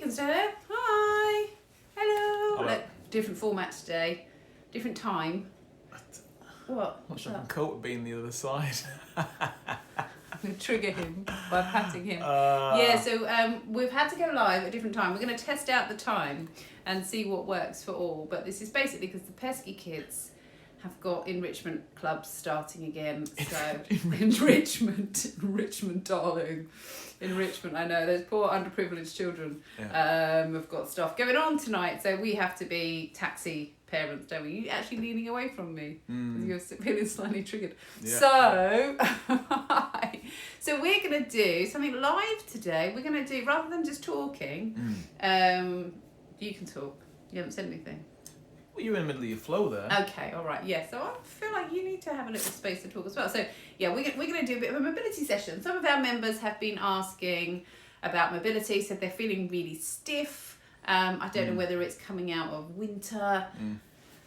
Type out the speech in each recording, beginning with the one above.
can stay there. Hi. Hello. Hello. Look, different format today. Different time. What? I'm not sure I can cope with being the other side. I'm going to trigger him by patting him. Yeah, so we've had to go live at a different time. We're going to test out the time and see what works for all. But this is basically because the pesky kids have got enrichment clubs starting again. So enrichment, darling. Enrichment, I know. Those poor underprivileged children have got stuff going on tonight. So we have to be taxi parents, don't we? You're actually leaning away from me because you're feeling slightly triggered. Yeah. So we're going to do something live today. We're going to do, rather than just talking, you can talk. You haven't said anything. Well, you're in the middle of your flow there. Okay, all right, yeah. So I feel like you need to have a little space to talk as well. So yeah, we're going to do a bit of a mobility session. Some of our members have been asking about mobility, so they're feeling really stiff. I don't know whether it's coming out of winter,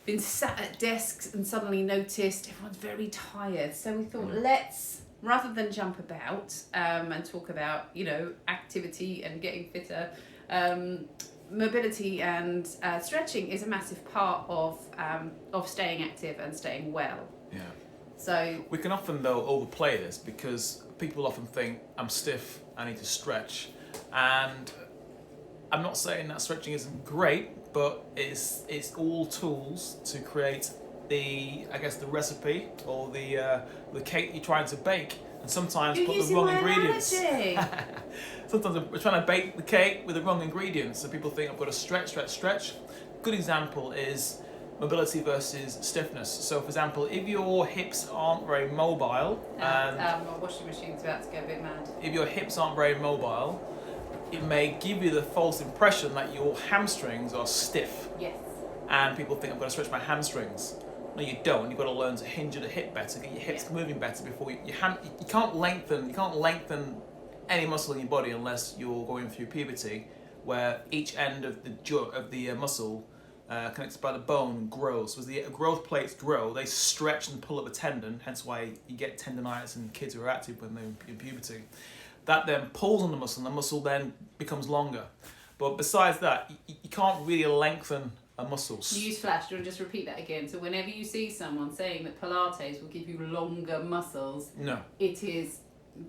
been sat at desks and suddenly noticed everyone's very tired. So we thought, let's, rather than jump about and talk about, activity and getting fitter, mobility and stretching is a massive part of staying active and staying well. Yeah. So we can often though overplay this because people often think I'm stiff, I need to stretch, and I'm not saying that stretching isn't great, but it's all tools to create the recipe or the cake you're trying to bake, and sometimes you're put using the wrong my ingredients. Sometimes we're trying to bake the cake with the wrong ingredients, so people think I've got to stretch. Good example is mobility versus stiffness. So for example, if your hips aren't very mobile and my washing machine's about to go a bit mad. If your hips aren't very mobile, it may give you the false impression that your hamstrings are stiff. Yes. And people think I've got to stretch my hamstrings. No, you don't. You've got to learn to hinge at the hip better, get your hips moving better before you can't lengthen any muscle in your body unless you're going through puberty, where each end of the muscle connected by the bone grows. So as the growth plates grow, they stretch and pull up a tendon, hence why you get tendonitis in kids who are active when they're in puberty. That then pulls on the muscle, and the muscle then becomes longer. But besides that, you can't really lengthen a muscle. You use flash. Do you want to just repeat that again? So whenever you see someone saying that Pilates will give you longer muscles, no, it is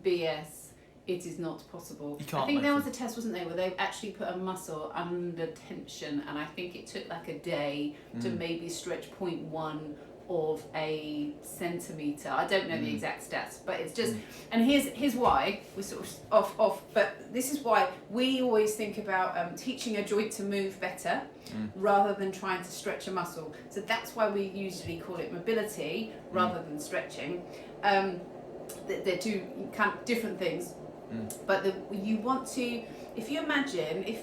BS. It is not possible. You can't. I think there was a test, wasn't there, where they actually put a muscle under tension, and I think it took like a day to maybe stretch 0.1 of a centimetre. I don't know the exact stats, but it's just, and here's why we're sort of off, but this is why we always think about teaching a joint to move better rather than trying to stretch a muscle. So that's why we usually call it mobility rather than stretching. They're two kind of different things. But you want to, if you imagine,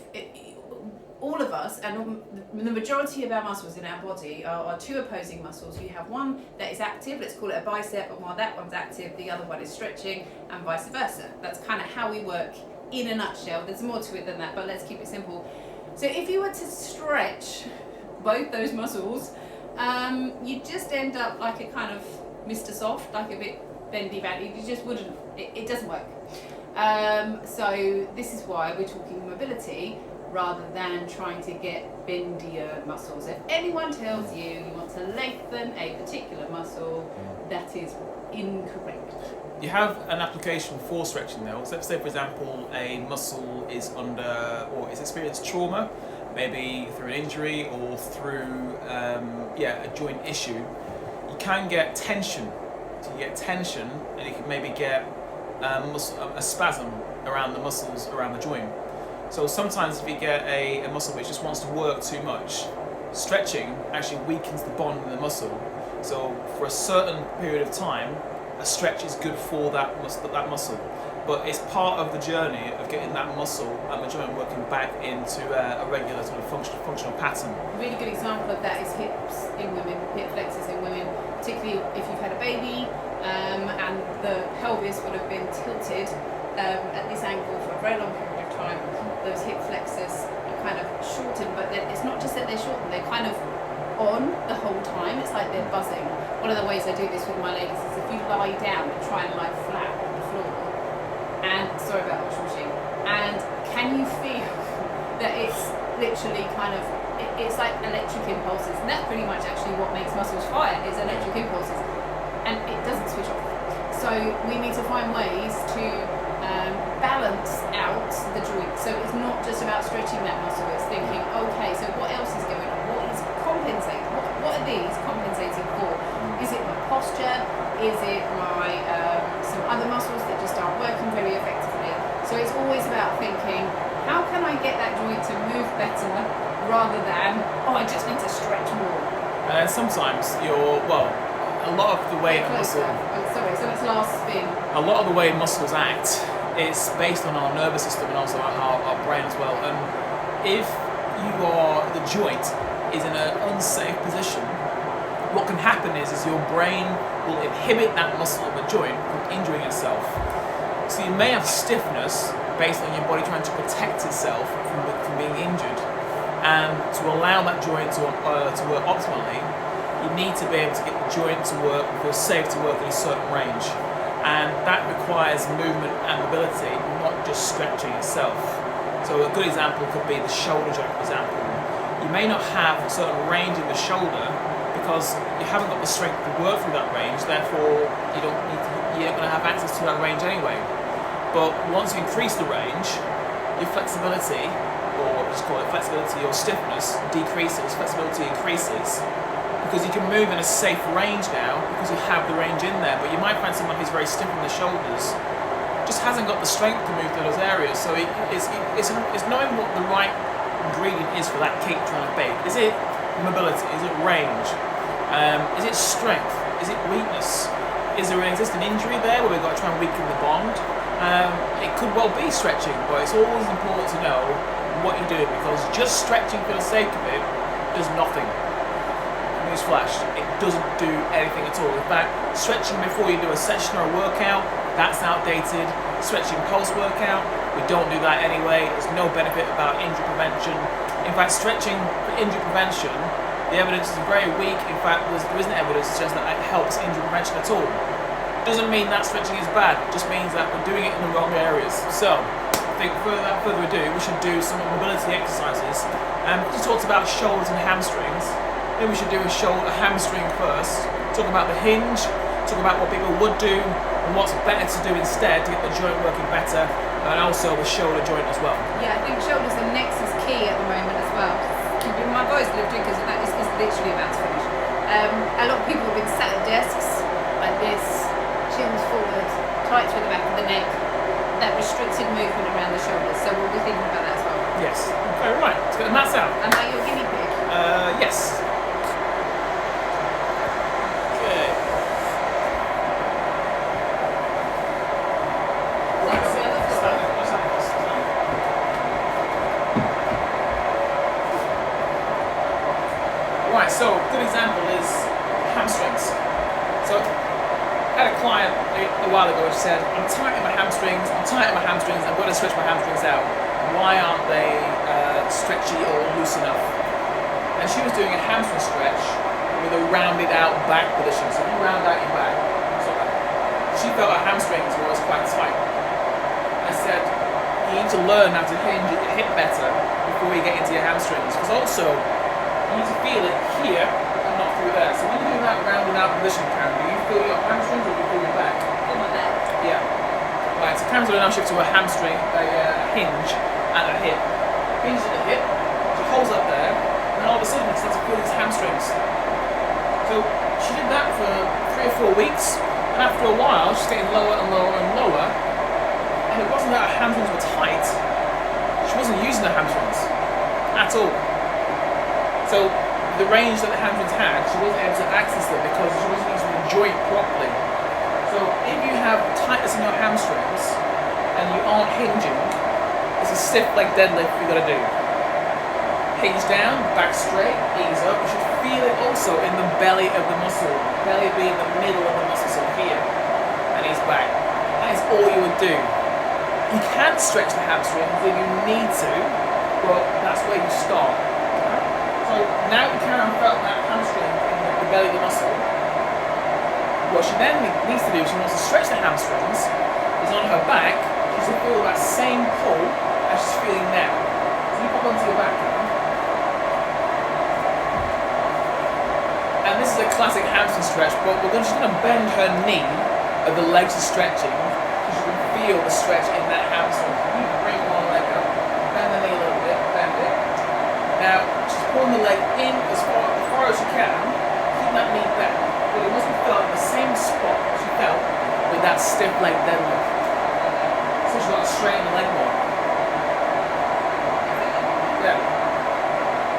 all of us, and the majority of our muscles in our body are two opposing muscles. You have one that is active, let's call it a bicep, and while that one's active, the other one is stretching, and vice versa. That's kind of how we work in a nutshell. There's more to it than that, but let's keep it simple. So if you were to stretch both those muscles, you just end up like a kind of Mr. Soft, like a bit bendy. You just wouldn't, it doesn't work. So this is why we're talking mobility rather than trying to get bendier muscles. If anyone tells you want to lengthen a particular muscle, that is incorrect. You have an application for stretching though. So let's say for example a muscle is under or is experienced trauma, maybe through an injury or through a joint issue. You can get tension. So you get tension and you can maybe get a spasm around the muscles around the joint. So sometimes if you get a muscle which just wants to work too much, stretching actually weakens the bond in the muscle. So for a certain period of time, a stretch is good for that muscle. But it's part of the journey of getting that muscle and the joint working back into a regular sort of functional pattern. A really good example of that is hips in women, hip flexors in women, particularly if you've had a baby and the pelvis would have been tilted at this angle for a very long period of time. Those hip flexors are kind of shortened, but it's not just that they're shortened, they're kind of on the whole time. It's like they're buzzing. One of the ways I do this with my ladies is if you lie down and try and lie flat on the floor, and sorry about the washing machine, and can you feel that it's literally kind of, it's like electric impulses, and that's pretty much actually what makes muscles fire, is electric impulses, and it doesn't switch off. So we need to find ways to balance out the joint. So it's not just about stretching that muscle, it's thinking, okay, so what else is going on? What is compensating? What are these compensating for? Is it my posture? Is it my some other muscles that just aren't working very effectively? So it's always about thinking, how can I get that joint to move better rather than, oh, I just need to stretch more. And sometimes a lot of the way a muscle, so it's last spin. a lot of the way muscles act is based on our nervous system and also our brain as well. And if the joint is in an unsafe position, what can happen is your brain will inhibit that muscle of the joint from injuring itself. So you may have stiffness based on your body trying to protect itself from being injured. And to allow that joint to work optimally, you need to be able to get the joint to work, feel safe to work in a certain range. And that requires movement and mobility, not just stretching itself. So a good example could be the shoulder joint, for example. You may not have a certain range in the shoulder because you haven't got the strength to work through that range, therefore you're not going to have access to that range anyway. But once you increase the range, your flexibility, or just call it flexibility or stiffness, decreases, flexibility increases, because you can move in a safe range now because you have the range in there. But you might find someone who's very stiff in the shoulders just hasn't got the strength to move through those areas. So it's knowing what the right ingredient is for that cake you're trying to bake. Is it mobility? Is it range? Is it strength? Is it weakness? Is there an existing injury there where we've got to try and weaken the bond? It could well be stretching, but it's always important to know what you're doing, because just stretching for the sake of it does nothing. Newsflash, it doesn't do anything at all. In fact, stretching before you do a session or a workout, that's outdated. Stretching post-workout, we don't do that anyway. There's no benefit about injury prevention. In fact, stretching for injury prevention, the evidence is very weak. In fact, there isn't evidence that says that it helps injury prevention at all. Doesn't mean that stretching is bad, it just means that we're doing it in the wrong areas. So, I think without further ado, we should do some mobility exercises. We talked about shoulders and hamstrings. Maybe we should do a hamstring first, talk about the hinge, talk about what people would do and what's better to do instead to get the joint working better, and also the shoulder joint as well. Yeah, I think shoulders and necks is key at the moment as well. Keeping my voice lifted because that is literally about to finish. A lot of people have been sat at desks like this, chins forward, tight through the back of the neck, that restricted movement around the shoulders, so we'll be thinking about that as well. Yes. Okay, right, let's get the mats out. Am I your guinea pig? Yes. Right, so a good example is hamstrings. So I had a client a while ago who said, I'm tight in my hamstrings, I'm going to stretch my hamstrings out. Why aren't they stretchy or loose enough? And she was doing a hamstring stretch with a rounded out back position. So if you round out your back, so she felt her hamstrings was quite tight. I said, you need to learn how to hinge at your hip better before you get into your hamstrings. Because also, you need to feel it here and not through there. So when you do that rounded out position, Karen, do you feel your hamstrings or do you feel your back? On my back. Yeah. Right, so Karen's going to now shift to a hamstring, a hinge at a hip. Hinge at the hip, she holds up there, and then all of a sudden she starts to feel these hamstrings. So she did that for 3 or 4 weeks, and after a while she's getting lower and lower and lower, and it wasn't that her hamstrings were tight, she wasn't using her hamstrings at all. So the range that the hamstrings had, she wasn't able to access them because she wasn't using the joint properly. So if you have tightness in your hamstrings and you aren't hinging, it's a stiff leg deadlift you've got to do. Hinge down, back straight, ease up. You should feel it also in the belly of the muscle. Belly being the middle of the muscle, so here, and ease back. That is all you would do. You can stretch the hamstrings if you need to, but that's where you start. So now that Karen felt that hamstring in the belly of the muscle, what she then needs to do, if she wants to stretch the hamstrings, is on her back, she's going to feel that same pull as she's feeling now. So you pop onto classic hamstring stretch, but we're just going to bend her knee as the legs are stretching, because you can feel the stretch in that hamstring. You can bring one leg up, bend the knee a little bit, bend it. Now, just pulling the leg in as far as you can, keep that knee bent, but it must be felt in the same spot as you felt with that stiff leg deadlift. So you've got to straighten the leg more. Yeah.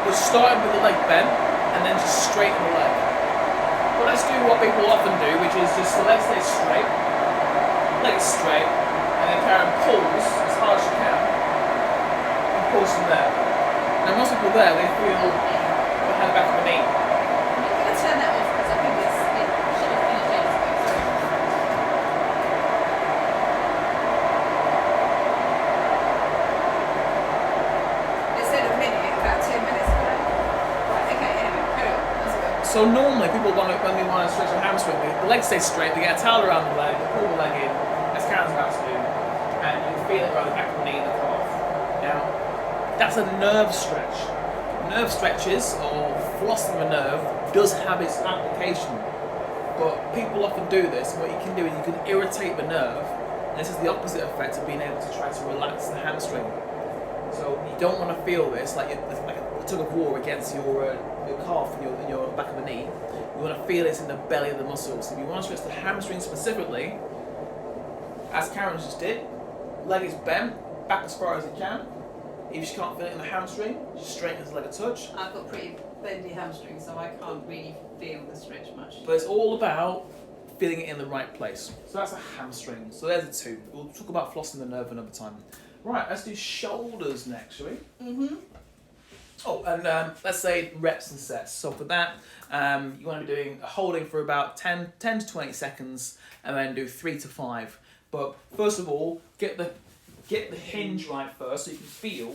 We're starting with the leg bent, and then just straighten the leg. But let's do what people often do, which is just the leg stays straight, leg straight, and then Karen pulls as hard as she can, and pulls from there. Now most people there, they feel the hand back of the knee. I'm going to turn that off because I think it should have finished ages ago. They said a minute, about 10 minutes ago. Right, okay, anyway, carry on. Let's go. So normally people when they want to stretch the hamstring, the leg stays straight, they get a towel around the leg, they pull the leg in, as Karen's about to do, and you can feel it around the back of the knee and the calf. Now, that's a nerve stretch. Nerve stretches, or flossing the nerve, does have its application. But people often do this, and what you can do is you can irritate the nerve, and this is the opposite effect of being able to try to relax the hamstring. So you don't want to feel this like a tug of war against your calf and your back of the knee. You want to feel this in the belly of the muscles. So if you want to stretch the hamstring specifically, as Karen just did, leg is bent, back as far as you can. If you can't feel it in the hamstring, just straighten as leg a touch. I've got pretty bendy hamstrings, so I can't really feel the stretch much. But it's all about feeling it in the right place. So that's a hamstring. So there's the two. We'll talk about flossing the nerve another time. Right, let's do shoulders next, shall we? Mm-hmm. Oh, and let's say reps and sets. So for that, you want to be doing a holding for about 10 to 20 seconds, and then do 3 to 5. But first of all, get the hinge right first, so you can feel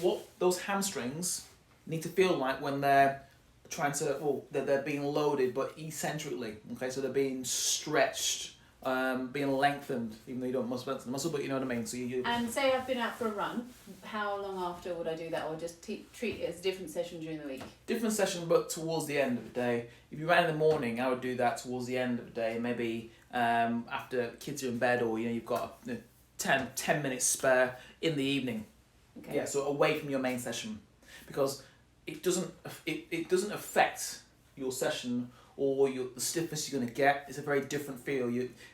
what those hamstrings need to feel like when they're trying to, well, they're being loaded, but eccentrically. Okay, so they're being stretched, being lengthened, even though you don't muscle the muscle, but you know what I mean. So you. And say I've been out for a run, how long after would I do that, or just treat it as a different session during the week? Different session, but towards the end of the day. If you ran in the morning, I would do that towards the end of the day, maybe after kids are in bed, or you've got 10 minutes spare in the evening. Okay. Yeah, so away from your main session, because it doesn't affect your session or the stiffness you're going to get. It's a very different feel.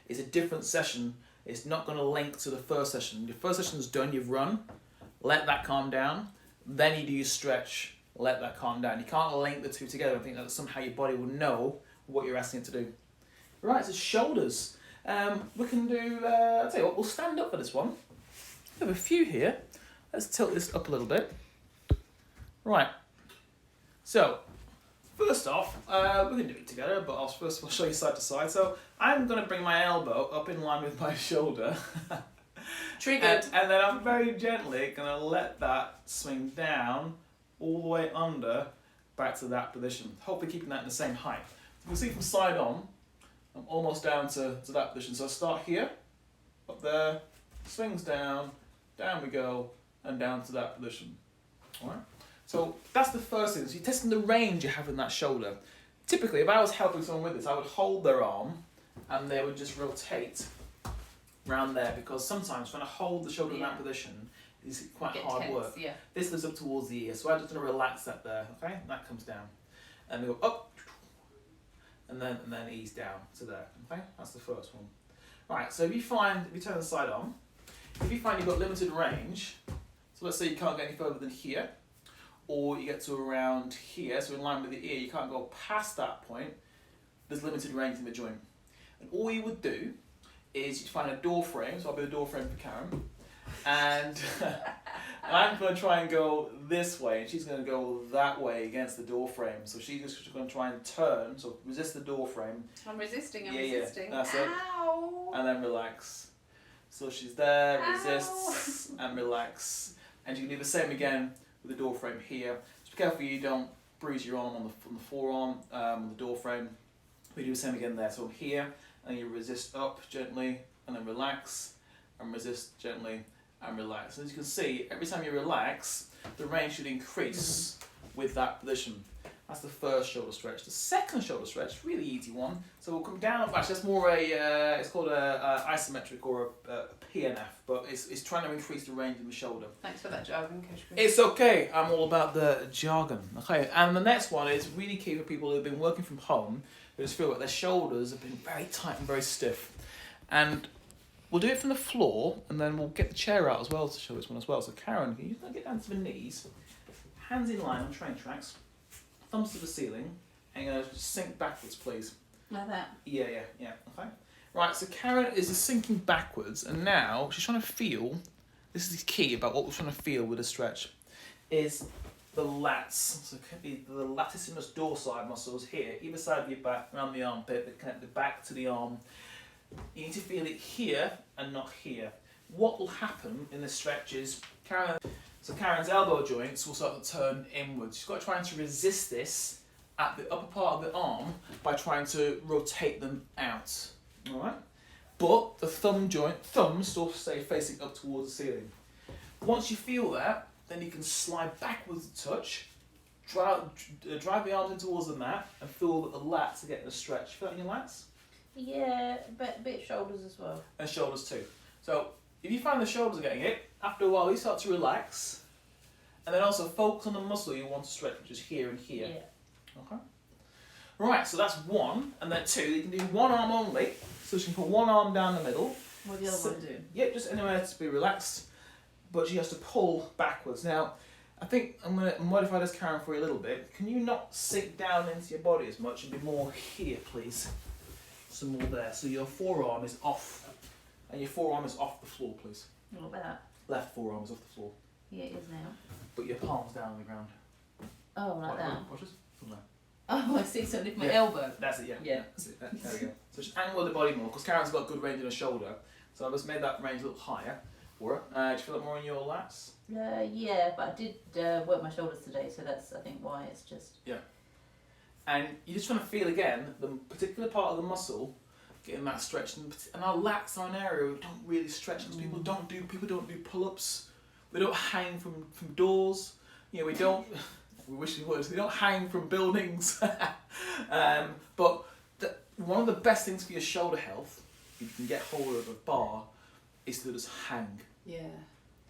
It's a different session. It's not going to link to the first session. Your first session is done, you've run, let that calm down, then you do your stretch, let that calm down. You can't link the two together. I think that somehow your body will know what you're asking it to do. Right, so shoulders. We can do, I'll tell you what, we'll stand up for this one. We have a few here. Let's tilt this up a little bit. Right, so first off, we can do it together, but I'll first of all show you side to side. So I'm going to bring my elbow up in line with my shoulder. Triggered. And then I'm very gently going to let that swing down all the way under, back to that position. Hopefully keeping that in the same height. So you can see from side on, I'm almost down to that position. So I start here, up there, swings down, down we go, and down to that position. All right. So that's the first thing. So you're testing the range you have in that shoulder. Typically, if I was helping someone with this, I would hold their arm, and they would just rotate around there, because sometimes trying to hold the shoulder in that position is quite hard tense, work. Yeah. This goes up towards the ear, so I'm just going to relax that there. Okay, that comes down, and we go up, and then ease down to there. Okay, that's the first one. Right. So if you turn the side on, if you find you've got limited range, so let's say you can't get any further than here, or you get to around here, so in line with the ear, you can't go past that point, there's limited range in the joint. And all you would do is you'd find a door frame, so I'll be the door frame for Karen, and I'm going to try and go this way, and she's going to go that way against the door frame. So she's just going to try and turn, so resist the door frame. I'm resisting. Yeah, that's it. Ow. And then relax. So she's there, resists, and relax. And you can do the same again with the door frame here. Just be careful you don't bruise your arm on the forearm, the door frame. We do the same again there. So I'm here, and you resist up gently, and then relax, and resist gently, and relax. As you can see, every time you relax, the range should increase with that position. That's the first shoulder stretch. The second shoulder stretch, really easy one. So we'll come down. Actually, that's more it's called a isometric or a PNF, but it's trying to increase the range of the shoulder. Thanks for that jargon, Coach Chris. It's okay. I'm all about the jargon. Okay, and the next one is really key for people who have been working from home. Who just feel like their shoulders have been very tight and very stiff, and we'll do it from the floor, and then we'll get the chair out as well to show this one as well. So Karen, can you get down to the knees, hands in line on train tracks. Thumbs to the ceiling, and you're going to sink backwards, please. Like that? Yeah. Okay. Right, so Karen is sinking backwards, and now she's trying to feel, this is key about what we're trying to feel with a stretch, is the lats. So it could be the latissimus dorsi muscles here, either side of your back, around the armpit, that connect the back to the arm. You need to feel it here and not here. What will happen in this stretch is Karen's elbow joints will start to turn inwards. She's got to try to resist this at the upper part of the arm by trying to rotate them out. Alright? But the thumbs still stay facing up towards the ceiling. Once you feel that, then you can slide backwards a touch, drive the arms in towards the mat, and feel that the lats are getting a stretch. Feel that in your lats? Yeah, but a bit shoulders as well. And shoulders too. So if you find the shoulders are getting it, after a while you start to relax, and then also focus on the muscle you want to stretch, which is here and here. Yeah. Okay. Right, so that's one, and then two. You can do one arm only, so she can put one arm down the middle. What the other one do? Yep, just anywhere to be relaxed, but she has to pull backwards. Now, I think I'm going to modify this, Karen, for you a little bit. Can you not sink down into your body as much and be more here, please? Some more there. So your forearm is off, and your forearm is off the floor, please. What about that? Left forearm is off the floor. Yeah, it is now. But your palm's down on the ground. Oh, like that? Watch this. From there. Oh, I see. So lift my Yeah. elbow. That's it, yeah. Yeah. That's it. There we go. So just angle the body more, because Karen's got good range in her shoulder. So I've just made that range a little higher for her. Do you feel it more in your lats? Yeah, but I did work my shoulders today, so that's, I think, why it's just... Yeah. And you're just trying to feel again the particular part of the muscle getting that stretch. And our lats are an area we don't really stretch, because people don't do pull-ups. We don't hang from doors. You know, we don't... We wish we would. We don't hang from buildings. But one of the best things for your shoulder health, if you can get hold of a bar, is to just hang. Yeah.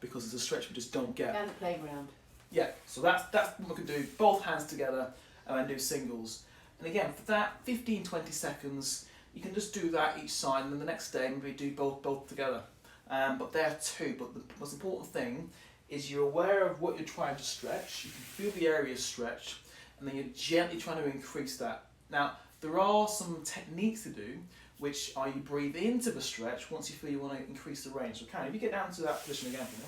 Because it's a stretch we just don't get. Down the playground. Yeah, so that's what we can do. Both hands together and then do singles. And again, for that 15-20 seconds, you can just do that each side, and then the next day maybe do both together. But there too. But the most important thing is you're aware of what you're trying to stretch. You can feel the area stretch, and then you're gently trying to increase that. Now, there are some techniques to do, which are you breathe into the stretch once you feel you want to increase the range. So Karen, if you get down to that position again for me,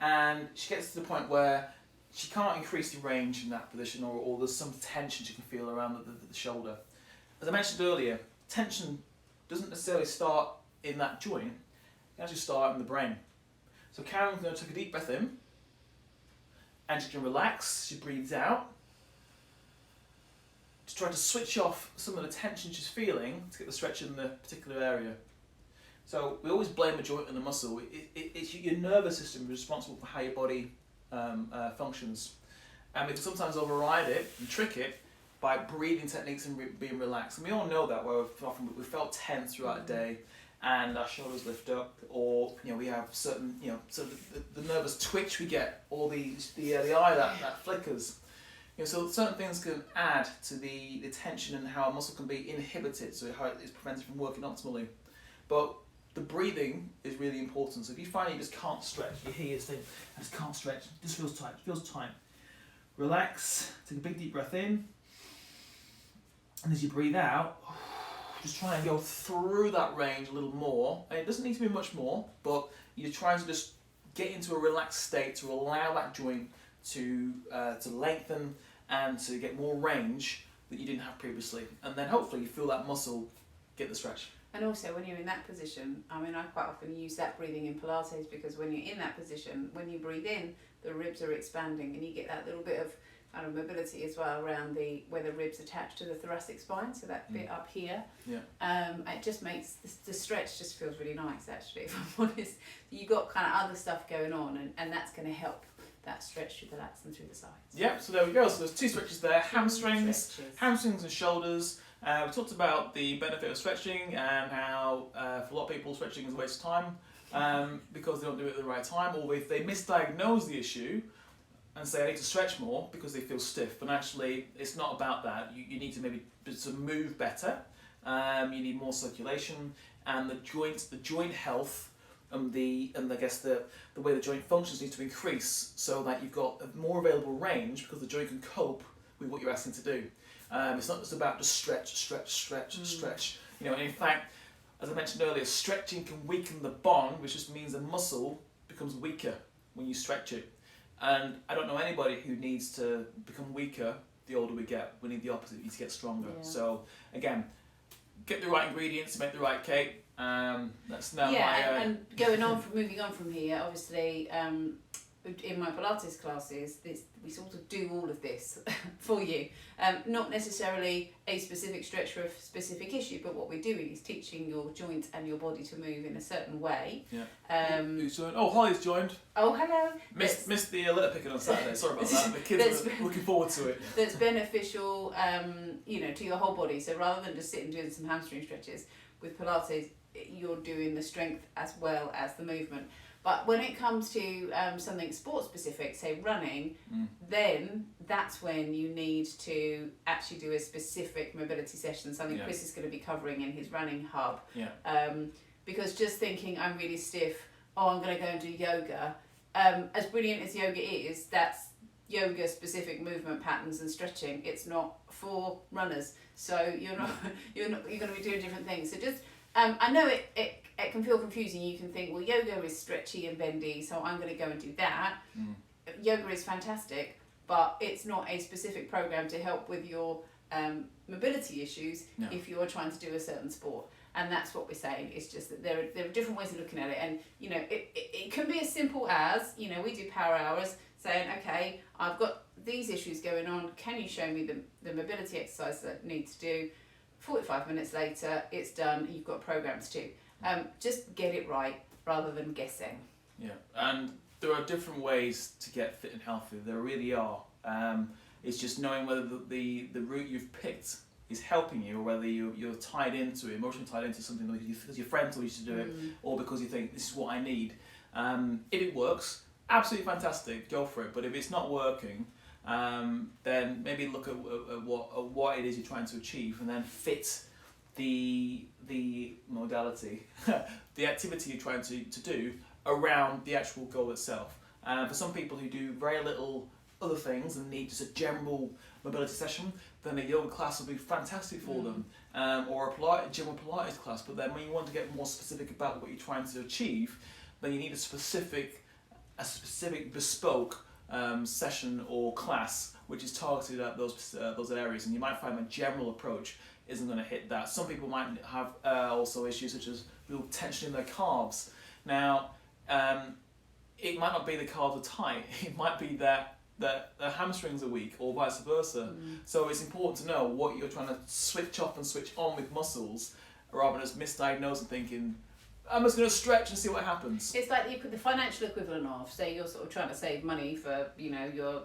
and she gets to the point where she can't increase the range in that position, or there's some tension she can feel around the shoulder. As I mentioned earlier, tension doesn't necessarily start in that joint, it actually starts in the brain. So Karen's going to take a deep breath in, and she can relax, she breathes out, to try to switch off some of the tension she's feeling to get the stretch in the particular area. So we always blame a joint and a muscle. It's your nervous system responsible for how your body functions. And we can sometimes override it and trick it by breathing techniques and being relaxed. And we all know that, where we felt tense throughout the day, and our shoulders lift up, or we have certain so the nervous twitch we get, or the eye that flickers. So certain things can add to the tension and how a muscle can be inhibited, so how it is prevented from working optimally. But the breathing is really important. So if you find you just can't stretch, you hear this thing, I just can't stretch, this feels tight, relax, take a big deep breath in, and as you breathe out, just try and go through that range a little more. And it doesn't need to be much more, but you're trying to just get into a relaxed state to allow that joint to lengthen and to get more range that you didn't have previously. And then hopefully you feel that muscle get the stretch. And also when you're in that position, I quite often use that breathing in Pilates, because when you're in that position, when you breathe in, the ribs are expanding, and you get that little bit of kind of mobility as well around where the ribs attach to the thoracic spine, so that bit up here. Yeah. It just makes the stretch just feels really nice, actually, if I'm honest. You've got kind of other stuff going on, and that's going to help that stretch through the lats and through the sides. Yep, so there we go. So there's 2 stretches there, hamstrings, Stretches. hamstrings and shoulders. We talked about the benefit of stretching and how for a lot of people stretching is a waste of time because they don't do it at the right time, or if they misdiagnose the issue and say I need to stretch more because they feel stiff, but actually it's not about that. You need to maybe to move better, you need more circulation, and the joint health and I guess the way the joint functions needs to increase so that you've got a more available range because the joint can cope with what you're asking to do. It's not just about just stretch. You know, and in fact, as I mentioned earlier, stretching can weaken the bond, which just means the muscle becomes weaker when you stretch it. And I don't know anybody who needs to become weaker the older we get. We need the opposite, we need to get stronger. Yeah. So again, get the right ingredients to make the right cake. That's now and moving on from here, obviously, in my Pilates classes, we sort of do all of this for you. Not necessarily a specific stretch for a specific issue, but what we're doing is teaching your joints and your body to move in a certain way. Yeah. Who's joined? Oh, Holly's joined. Oh, hello. Missed the litter picking on Saturday. Sorry about that. The kids are looking forward to it. That's beneficial, to your whole body. So rather than just sitting doing some hamstring stretches with Pilates, you're doing the strength as well as the movement. But when it comes to something sport specific, say running, then that's when you need to actually do a specific mobility session, something Chris is going to be covering in his running hub. Yeah. Because just thinking I'm really stiff, I'm going to go and do yoga. As brilliant as yoga is, that's yoga specific movement patterns and stretching. It's not for runners, so you're going to be doing different things. So just I know it can feel confusing. You can think, well, yoga is stretchy and bendy, so I'm going to go and do that. Yoga is fantastic, but it's not a specific program to help with your mobility issues if you're trying to do a certain sport. And that's what we're saying. It's just that there are different ways of looking at it. And, it can be as simple as, we do power hours, saying, okay, I've got these issues going on. Can you show me the mobility exercise that I need to do? 45 minutes later, it's done. You've got programs too. Just get it right rather than guessing. Yeah, and there are different ways to get fit and healthy. There really are. It's just knowing whether the route you've picked is helping you, or whether you're tied into it, emotionally tied into something because your friend told you to do it, or because you think this is what I need. If it works, absolutely fantastic, go for it. But if it's not working, then maybe look at what it is you're trying to achieve, and then fit the modality, the activity you're trying to do around the actual goal itself. For some people who do very little other things and need just a general mobility session, then a yoga class will be fantastic for them, or a general Pilates class. But then when you want to get more specific about what you're trying to achieve, then you need a specific bespoke session or class which is targeted at those areas, and you might find a general approach isn't going to hit that. Some people might have also issues such as real tension in their calves. Now, it might not be the calves are tight, it might be that the hamstrings are weak, or vice versa. So it's important to know what you're trying to switch off and switch on with muscles, rather than just misdiagnose and thinking, I'm just going to stretch and see what happens. It's like the financial equivalent of, say you're sort of trying to save money for, your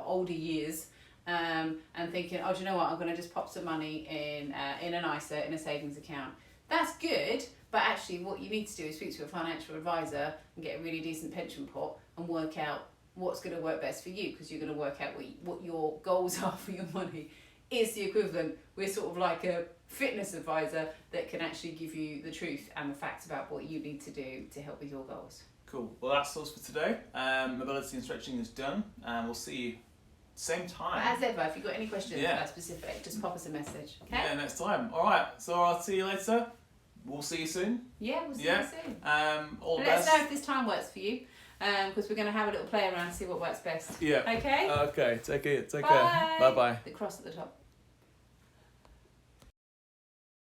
older years, and thinking, oh, do you know what, I'm going to just pop some money in an ISA, in a savings account. That's good, but actually what you need to do is speak to a financial advisor and get a really decent pension pot and work out what's going to work best for you, because you're going to work out what your goals are for your money. Is the equivalent. We're sort of like a fitness advisor that can actually give you the truth and the facts about what you need to do to help with your goals. Cool. Well, that's all for today. Mobility and stretching is done, and we'll see you same time. But as ever, if you've got any questions about specific, just pop us a message. Okay? Yeah, next time. All right. So I'll see you later. We'll see you soon. Yeah, we'll see you soon. All the Let best. us know if this time works for you, because we're going to have a little play around and see what works best. Yeah. Okay? Okay. Take care. Bye. Bye bye. The cross at the top.